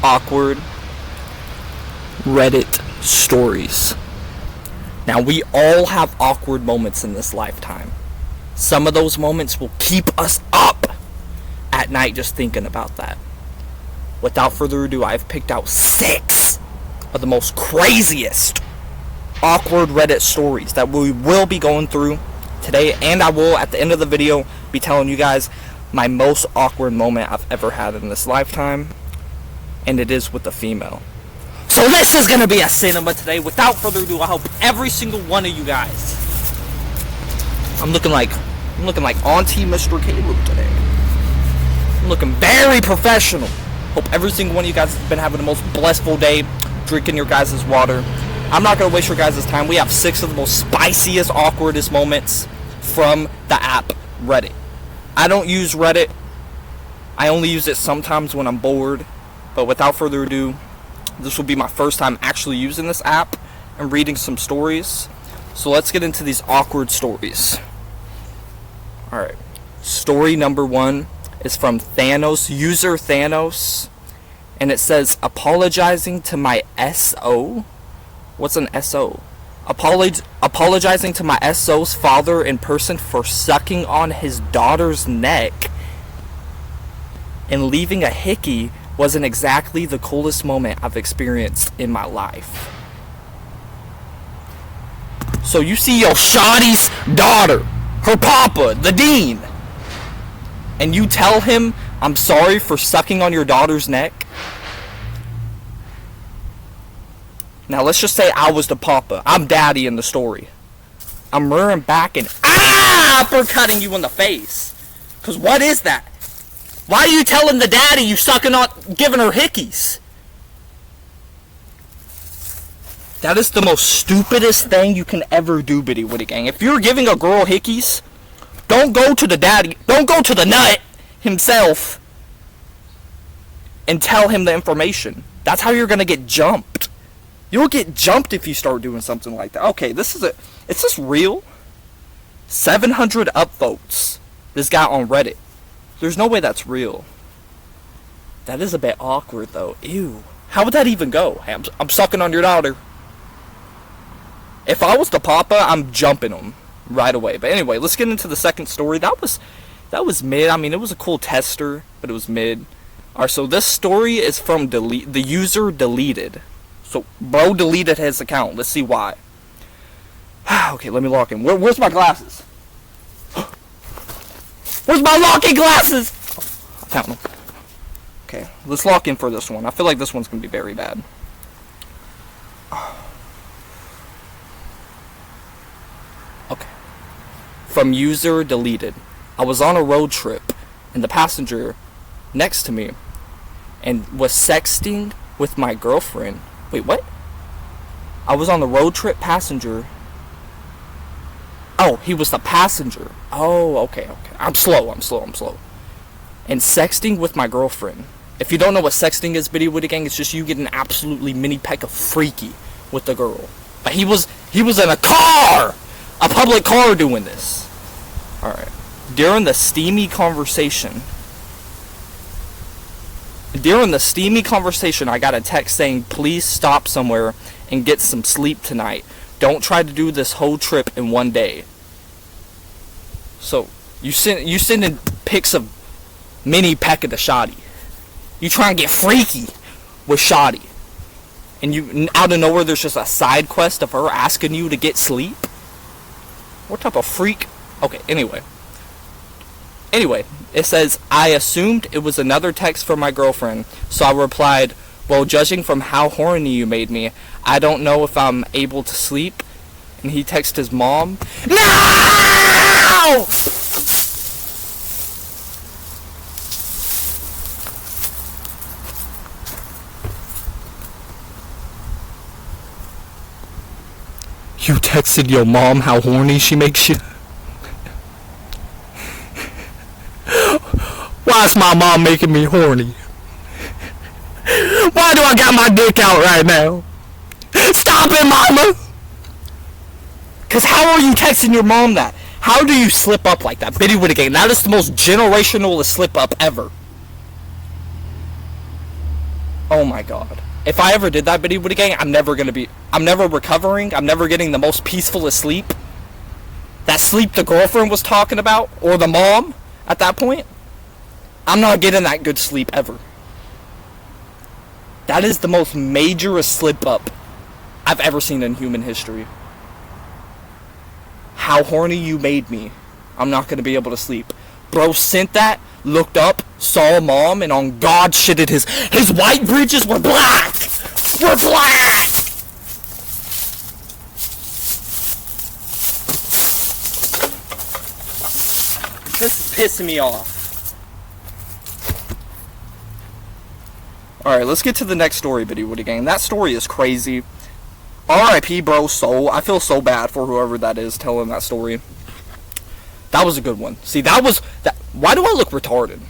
awkward Reddit stories. Now, we all have awkward moments in this lifetime. Some of those moments will keep us up at night just thinking about that. Without further ado, I've picked out 6 of the most craziest awkward Reddit stories that we will be going through today, and I will, at the end of the video, be telling you guys my most awkward moment I've ever had in this lifetime, and it is with a female. So this is gonna be a cinema today. Without further ado, I hope every single one of you guys. I'm looking like Auntie Mr. Caleb today. I'm looking very professional. Hope every single one of you guys has been having the most blissful day, drinking your guys' water. I'm not gonna waste your guys' time. We have 6 of the most spiciest, awkwardest moments from the app Reddit. I don't use Reddit. I only use it sometimes when I'm bored. But without further ado, this will be my first time actually using this app and reading some stories. So let's get into these awkward stories. Alright. Story number 1 is from Thanos, user Thanos. And it says, apologizing to my SO? What's an SO? Apologizing to my SO's father in person for sucking on his daughter's neck and leaving a hickey wasn't exactly the coolest moment I've experienced in my life. So you see your shawty's daughter, her papa, the dean, and you tell him, I'm sorry for sucking on your daughter's neck? Now let's just say I was the papa. I'm daddy in the story. I'm rearing back and uppercutting you in the face. Cause what is that? Why are you telling the daddy you sucking on, giving her hickeys? That is the most stupidest thing you can ever do, Biddy Witty Gang. If you're giving a girl hickeys, don't go to the daddy, don't go to the nut himself and tell him the information. That's how you're gonna get jumped. You'll get jumped if you start doing something like that. Okay, is this real? 700 upvotes this got on Reddit. There's no way that's real. That is a bit awkward though. Ew. How would that even go? Hey, I'm sucking on your daughter. If I was the papa, I'm jumping him right away. But anyway, let's get into the second story. That was mid. I mean, it was a cool tester, but it was mid. Alright, so this story is from the user deleted. So bro deleted his account. Let's see why. Okay, let me lock in. Where's my glasses? Where's my locking glasses? Oh, I found them. Okay, let's lock in for this one. I feel like this one's gonna be very bad. Okay. From user deleted. I was on a road trip and the passenger next to me and was sexting with my girlfriend. Wait, what? I was on the road trip passenger. Oh, he was the passenger. Oh, okay. I'm slow. And sexting with my girlfriend. If you don't know what sexting is, Biddy Witty Gang, it's just you getting absolutely mini peck of freaky with the girl. But he was in a car! A public car doing this. Alright. During the steamy conversation, I got a text saying, please stop somewhere and get some sleep tonight. Don't try to do this whole trip in one day. So, you sending pics of mini peck of the shoddy. You trying to get freaky with shoddy. And you, out of nowhere, there's just a side quest of her asking you to get sleep? What type of freak? Okay, anyway, it says, I assumed it was another text from my girlfriend, so I replied, well, judging from how horny you made me, I don't know if I'm able to sleep. And he texted his mom. No! You texted your mom how horny she makes you? Why is my mom making me horny? Why do I got my dick out right now? Stop it, mama! Because how are you texting your mom that? How do you slip up like that? Biddy Witty Gang, that is the most generational slip up ever. Oh my god. If I ever did that, Biddy Woody Gang, I'm never recovering. I'm never getting the most peaceful of sleep. That sleep the girlfriend was talking about, or the mom at that point. I'm not getting that good sleep ever. That is the most majorest slip up I've ever seen in human history. How horny you made me. I'm not going to be able to sleep. Bro sent that, looked up, saw mom, and on God shitted his white britches were black! Were black! This is pissing me off. Alright, let's get to the next story, Biddy Woody Gang. That story is crazy. R.I.P. bro's soul. I feel so bad for whoever that is telling that story. That was a good one. See, that was... Why do I look retarded?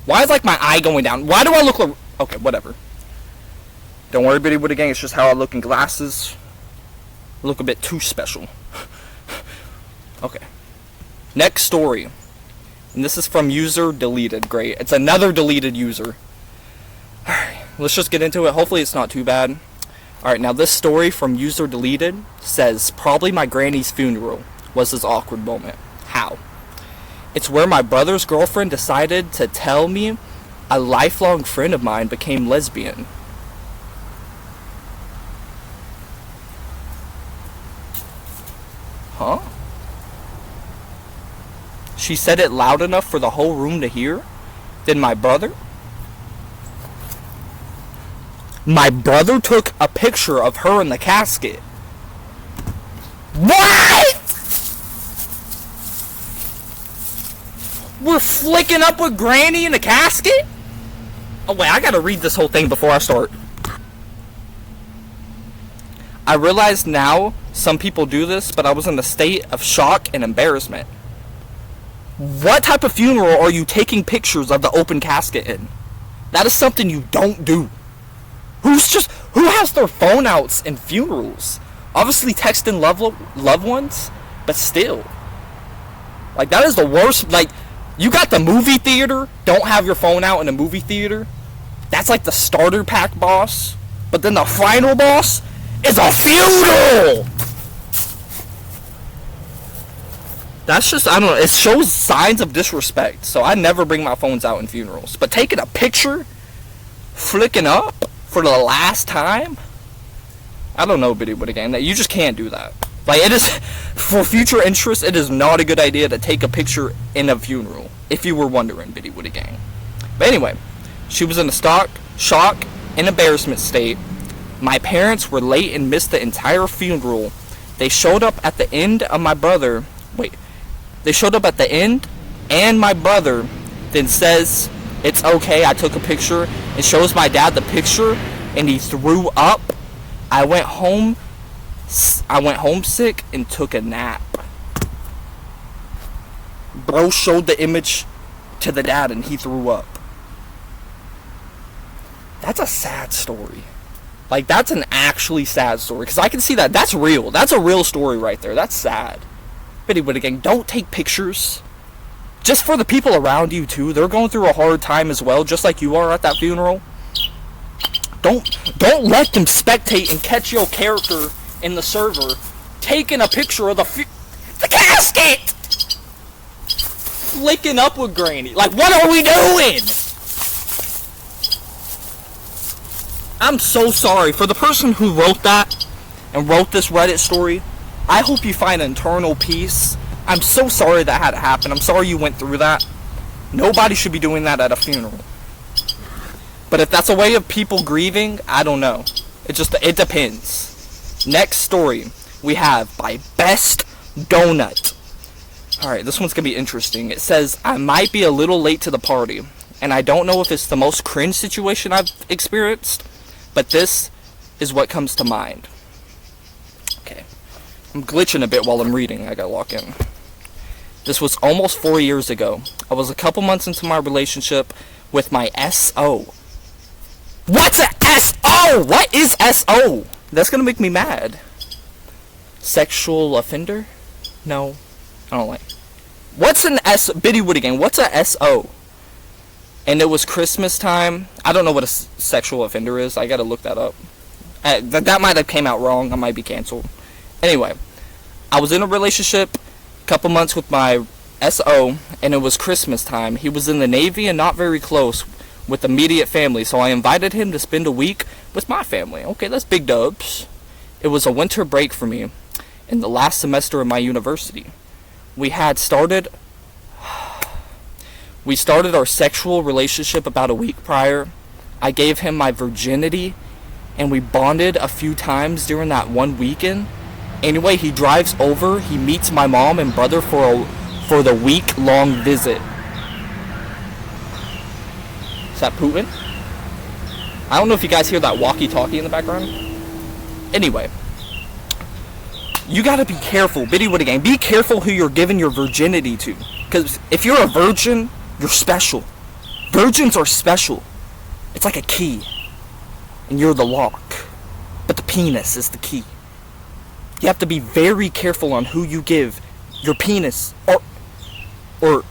Why is, like, my eye going down? Why do I look... Okay, whatever. Don't worry, Biddy Woody Gang. It's just how I look in glasses. I look a bit too special. Okay. Next story. And this is from user deleted. Great. It's another deleted user. Alright, let's just get into it. Hopefully it's not too bad. Alright, now this story from user deleted says, probably my granny's funeral was this awkward moment. How? It's where my brother's girlfriend decided to tell me a lifelong friend of mine became lesbian. Huh? She said it loud enough for the whole room to hear? Then my brother took a picture of her in the casket. What? We're flicking up with Granny in the casket? Oh wait, I gotta read this whole thing before I start. I realize now some people do this, but I was in a state of shock and embarrassment. What type of funeral are you taking pictures of the open casket in? That is something you don't do. Who has their phone outs in funerals? Obviously texting loved ones, but still. Like, that is the worst. Like, you got the movie theater, don't have your phone out in the movie theater. That's like the starter pack boss. But then the final boss is a funeral! That's just, I don't know, it shows signs of disrespect. So I never bring my phones out in funerals. But taking a picture, flicking up for the last time, I don't know, Biddy Woody Gang, that you just can't do that. Like, it is, for future interest, it is not a good idea to take a picture in a funeral, if you were wondering, Biddy Woody Gang. But anyway, she was in a shock and embarrassment state. My parents were late and missed the entire funeral. They showed up at the end of my brother. They showed up at the end, and my brother then says, it's okay, I took a picture, and shows my dad the picture, and he threw up. I went homesick and took a nap. Bro showed the image to the dad, and he threw up. That's a sad story. Like, that's an actually sad story, because I can see that. That's real. That's a real story right there. That's sad. Biddy Woody Gang, don't take pictures. Just for the people around you, too. They're going through a hard time as well, just like you are at that funeral. Don't let them spectate and catch your character in the server taking a picture of the casket! Flicking up with Granny. Like, what are we doing? I'm so sorry. For the person who wrote that and wrote this Reddit story, I hope you find internal peace. I'm so sorry that had to happen. I'm sorry you went through that. Nobody should be doing that at a funeral. But if that's a way of people grieving, I don't know. It depends. Next story we have by Best Donut. Alright, this one's gonna be interesting. It says, I might be a little late to the party, and I don't know if it's the most cringe situation I've experienced, but this is what comes to mind. Okay. I'm glitching a bit while I'm reading. I gotta lock in. This was almost 4 years ago. I was a couple months into my relationship with my SO. What's a SO? What is SO? That's gonna make me mad. Sexual offender? No. I don't like. What's an Biddy Woody Gang, what's a SO? and it was Christmas time. I don't know what a sexual offender is. I gotta look that up. That might have came out wrong. I might be canceled. Anyway, I was in a relationship a couple months with my SO, and it was Christmas time. He was in the Navy and not very close with immediate family, so I invited him to spend a week with my family. Okay, that's big dubs. It was a winter break for me in the last semester of my university. We started our sexual relationship about a week prior. I gave him my virginity, and we bonded a few times during that one weekend. Anyway, he drives over, he meets my mom and brother for the week-long visit. Is that Putin? I don't know if you guys hear that walkie-talkie in the background. Anyway, you gotta be careful, Biddy Woody Gang. Be careful who you're giving your virginity to. Because if you're a virgin, you're special. Virgins are special. It's like a key. And you're the lock. But the penis is the key. You have to be very careful on who you give your penis or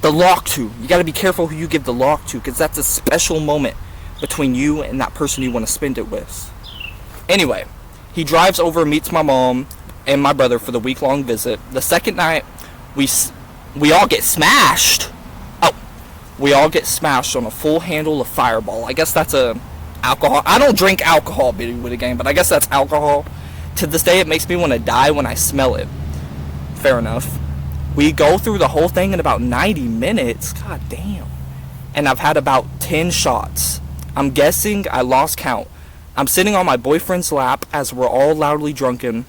the lock to. You gotta be careful who you give the lock to, because that's a special moment between you and that person you want to spend it with. Anyway, he drives over and meets my mom and my brother for the week-long visit. The second night, we all get smashed. Oh, we all get smashed on a full handle of Fireball. I guess that's a alcohol. I don't drink alcohol, Biddy Woody Gang, but I guess that's alcohol. To this day, it makes me want to die when I smell it. Fair enough. We go through the whole thing in about 90 minutes. God damn. And I've had about 10 shots. I'm guessing I lost count. I'm sitting on my boyfriend's lap as we're all loudly drunken,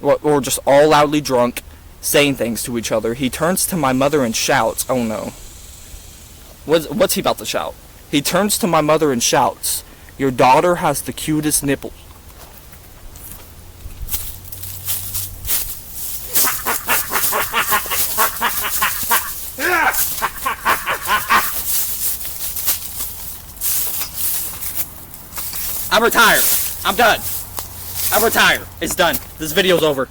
or just all loudly drunk, saying things to each other. He turns to my mother and shouts, oh no. What's he about to shout? He turns to my mother and shouts, your daughter has the cutest nipples. I'm retired. I'm done. I'm retired. It's done. This video's over.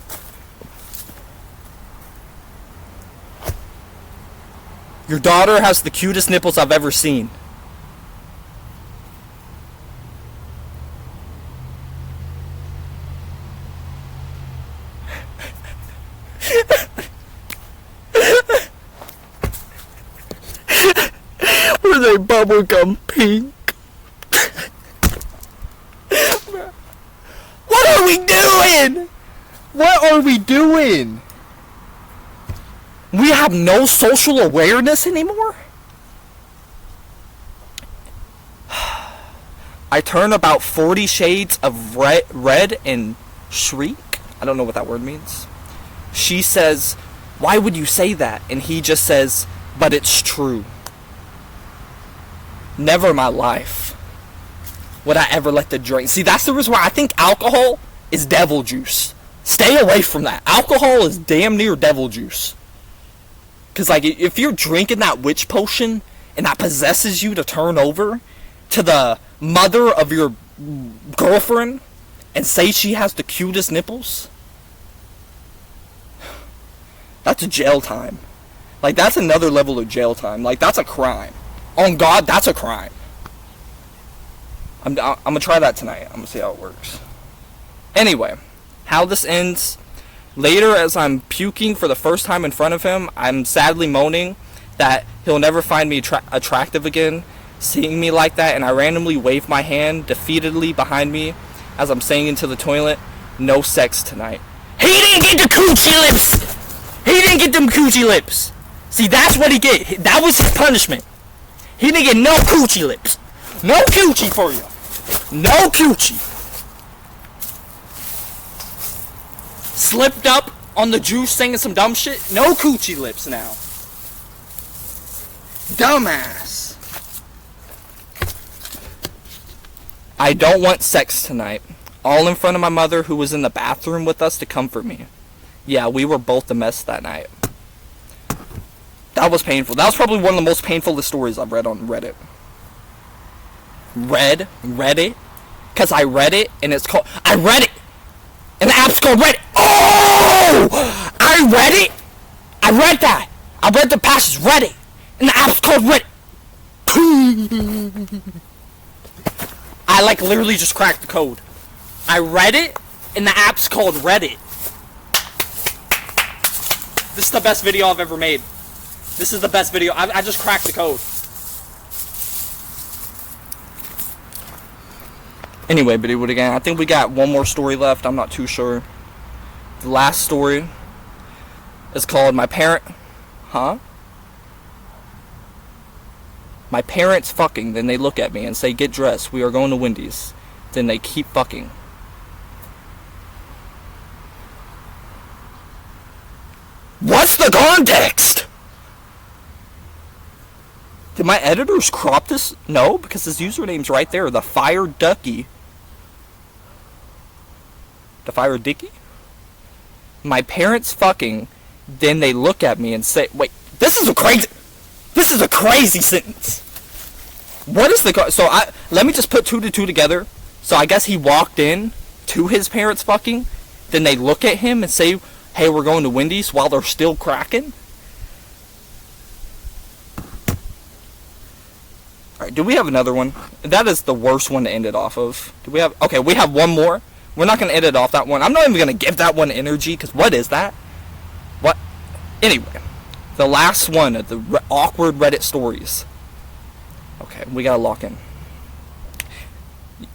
Your daughter has the cutest nipples I've ever seen. Were they bubblegum pink? What are we doing? What are we doing? We have no social awareness anymore? I turn about 40 shades of red and shriek. I don't know what that word means. She says, why would you say that? And he just says, but it's true. Never in my life would I ever let the drink. See, that's the reason why I think alcohol is devil juice. Stay away from that. Alcohol is damn near devil juice. Because, like, if you're drinking that witch potion and that possesses you to turn over to the mother of your girlfriend and say she has the cutest nipples, that's jail time. Like, that's another level of jail time. Like, that's a crime. On God, that's a crime. I'm gonna try that tonight. I'm gonna see how it works. Anyway, how this ends. Later, as I'm puking for the first time in front of him, I'm sadly moaning that he'll never find me attractive again, seeing me like that, and I randomly wave my hand defeatedly behind me as I'm saying into the toilet, no sex tonight. He didn't get the coochie lips! He didn't get them coochie lips! See, that's what he get. That was his punishment. He didn't get no coochie lips. No coochie for you. No coochie. Slipped up on the juice singing some dumb shit. No coochie lips now. Dumbass. I don't want sex tonight. All in front of my mother, who was in the bathroom with us to comfort me. Yeah, we were both a mess that night. That was painful. That was probably one of the most painful stories I've read on Reddit. Reddit? Because I read it, and it's called... I read it! And the app's called Reddit. Oh! I read it! I read that! I read the passage, Reddit! And the app's called Reddit! I like literally just cracked the code. I read it, and the app's called Reddit. This is the best video I've ever made. This is the best video. I just cracked the code. Anyway, Biddywood again. I think we got one more story left. I'm not too sure. The last story is called My Parents fucking. Then they look at me and say, get dressed. We are going to Wendy's. Then they keep fucking. What's the context? Did my editors crop this? No, because his username's right there. The Fire Ducky. The Fire Dicky? My parents fucking. Then they look at me and say, wait, this is a crazy sentence. What is the... So, let me just put 2 to 2 together. So, I guess he walked in to his parents fucking. Then they look at him and say, hey, we're going to Wendy's while they're still cracking. Alright, do we have another one? That is the worst one to end it off of. Do we have... Okay, we have one more. We're not going to end it off that one. I'm not even going to give that one energy, because what is that? What? Anyway, the last one of the awkward Reddit stories. Okay, we got to lock in.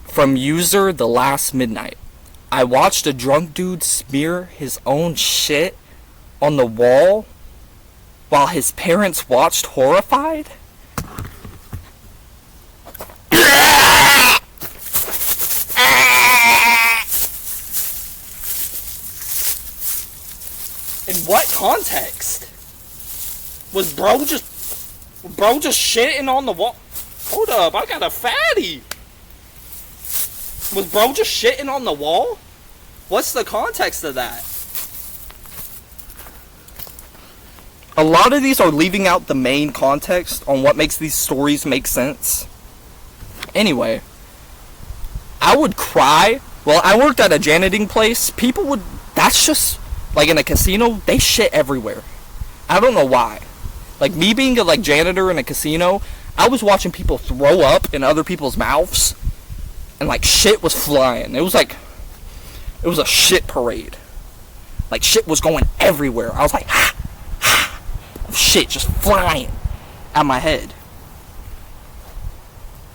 From user The Last Midnight. I watched a drunk dude smear his own shit on the wall while his parents watched horrified. In what context? Was bro just shitting on the wall? Hold up, I got a fatty. Was bro just shitting on the wall? What's the context of that? A lot of these are leaving out the main context on what makes these stories make sense. Anyway, I would cry. Well, I worked at a janiting place. People would... That's just... Like in a casino, they shit everywhere. I don't know why. Like me being a janitor in a casino, I was watching people throw up in other people's mouths. And shit was flying. It was a shit parade. Shit was going everywhere. I was like, shit just flying at my head.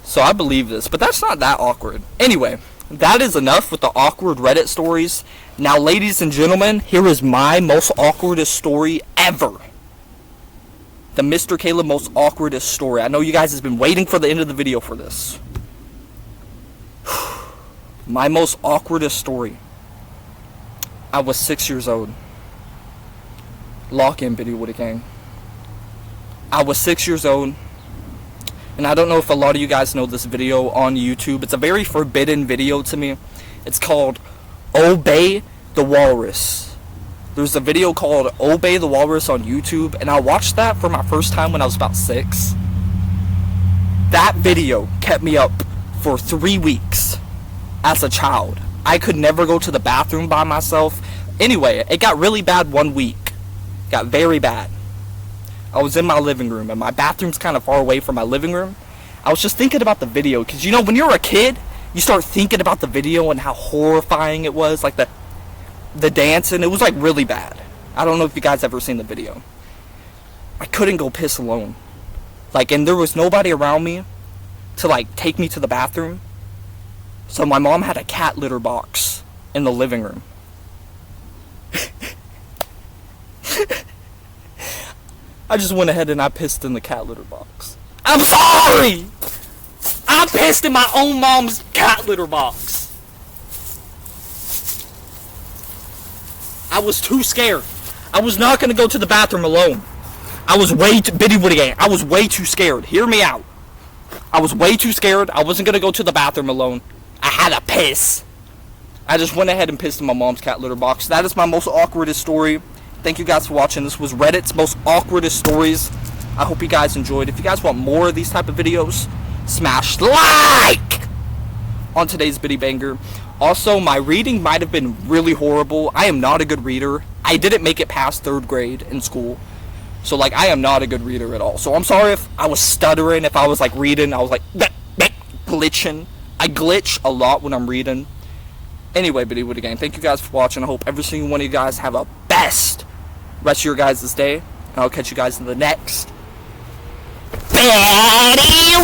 So I believe this, but that's not that awkward. Anyway, that is enough with the awkward Reddit stories. Now, ladies and gentlemen, here is my most awkwardest story ever. The Mr. Caleb most awkwardest story. I know you guys have been waiting for the end of the video for this. My most awkwardest story. I was 6 years old. Lock in, Biddywood gang. I was 6 years old. And I don't know if a lot of you guys know this video on YouTube. It's a very forbidden video to me. It's called Obey the Walrus. There's a video called Obey the Walrus on YouTube. And I watched that for my first time when I was about 6. That video kept me up for 3 weeks. As a child, I could never go to the bathroom by myself. Anyway, it got really bad one week. Got very bad. I was in my living room, and my bathroom's kind of far away from my living room. I was just thinking about the video, because you know, when you're a kid, you start thinking about the video and how horrifying it was, like the dancing. It was really bad. I don't know if you guys ever seen the video. I couldn't go piss alone. And there was nobody around me to take me to the bathroom. So my mom had a cat litter box in the living room. I just went ahead and I pissed in the cat litter box. I'm sorry! I pissed in my own mom's cat litter box. I was too scared. I was not going to go to the bathroom alone. I was way too... Biddywood gang, I was way too scared. Hear me out. I was way too scared. I wasn't going to go to the bathroom alone. I had a piss. I just went ahead and pissed in my mom's cat litter box. That is my most awkwardest story. Thank you guys for watching. This was Reddit's most awkwardest stories. I hope you guys enjoyed. If you guys want more of these type of videos, smash like on today's Biddy Banger. Also, my reading might have been really horrible. I am not a good reader. I didn't make it past 3rd grade in school. So like I am not a good reader at all. So I'm sorry if I was stuttering, if I was like reading, I was like glitching. I glitch a lot when I'm reading. Anyway, Bitty Gang, thank you guys for watching. I hope every single one of you guys have a best rest of your guys' day. And I'll catch you guys in the next Bitty